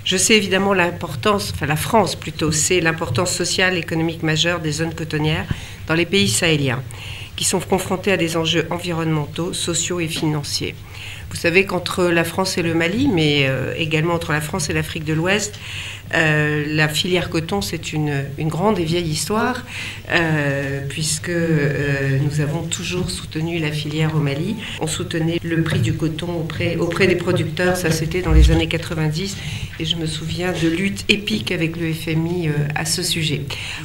Je sais évidemment l'importance, enfin la France plutôt, c'est l'importance sociale et économique majeure des zones cotonnières dans les pays sahéliens, qui sont confrontés à des enjeux environnementaux, sociaux et financiers. Vous savez qu'entre la France et le Mali, mais également entre la France et l'Afrique de l'Ouest, la filière coton, c'est une grande et vieille histoire, puisque nous avons toujours soutenu la filière au Mali. On soutenait le prix du coton auprès des producteurs, ça c'était dans les années 90, et je me souviens de luttes épiques avec le FMI à ce sujet.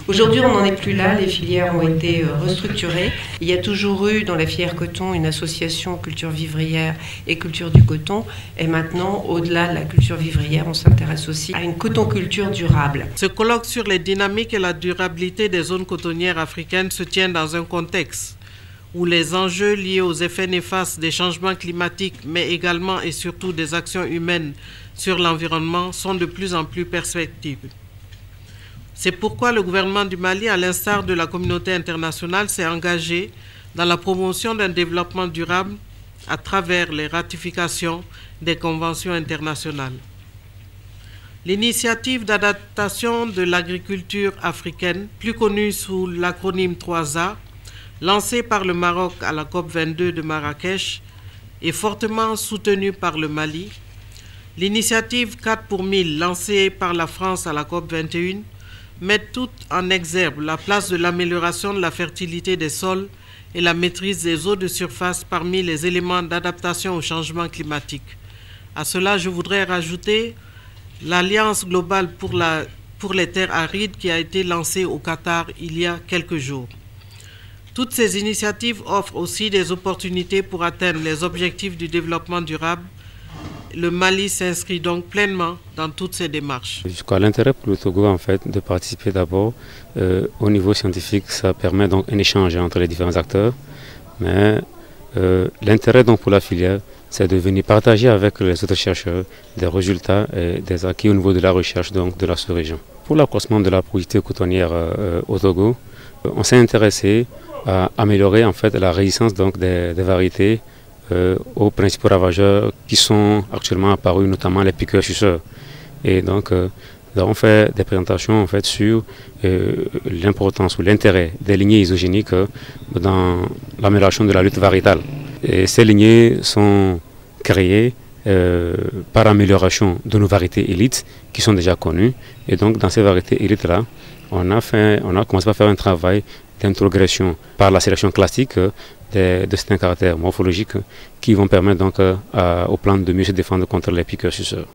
Aujourd'hui, on n'en est plus là, les filières ont été restructurées. Il y a toujours eu dans la filière coton une association culture vivrière et culture du coton, et maintenant, au-delà de la culture vivrière, on s'intéresse aussi à une cotonculture durable. Ce colloque sur les dynamiques et la durabilité des zones cotonnières africaines se tient dans un contexte où les enjeux liés aux effets néfastes des changements climatiques, mais également et surtout des actions humaines sur l'environnement, sont de plus en plus perceptibles. C'est pourquoi le gouvernement du Mali, à l'instar de la communauté internationale, s'est engagé dans la promotion d'un développement durable à travers les ratifications des conventions internationales. L'initiative d'adaptation de l'agriculture africaine, plus connue sous l'acronyme 3A, lancée par le Maroc à la COP22 de Marrakech, est fortement soutenue par le Mali. L'initiative 4 pour 1000, lancée par la France à la COP21, met tout en exergue la place de l'amélioration de la fertilité des sols et la maîtrise des eaux de surface parmi les éléments d'adaptation au changement climatique. À cela, je voudrais rajouter l'Alliance globale pour les terres arides qui a été lancée au Qatar il y a quelques jours. Toutes ces initiatives offrent aussi des opportunités pour atteindre les objectifs du développement durable. Le Mali s'inscrit donc pleinement dans toutes ces démarches. Je crois l'intérêt pour le Togo en fait de participer d'abord au niveau scientifique, ça permet donc un échange entre les différents acteurs, mais l'intérêt donc pour la filière, c'est de venir partager avec les autres chercheurs des résultats et des acquis au niveau de la recherche donc de la sous-région. Pour l'accroissement de la productivité cotonnière au Togo, on s'est intéressé à améliorer en fait la résistance donc des variétés aux principaux ravageurs qui sont actuellement apparus, notamment les piqueurs-suceurs. Et donc, nous avons fait des présentations en fait, sur l'importance ou l'intérêt des lignées isogéniques dans l'amélioration de la lutte variétale. Et ces lignées sont créées par amélioration de nos variétés élites qui sont déjà connues. Et donc, dans ces variétés élites-là, on a commencé à faire un travail d'introgression par la sélection classique de certains caractères morphologiques qui vont permettre donc aux plantes de mieux se défendre contre les piqueurs-suceurs.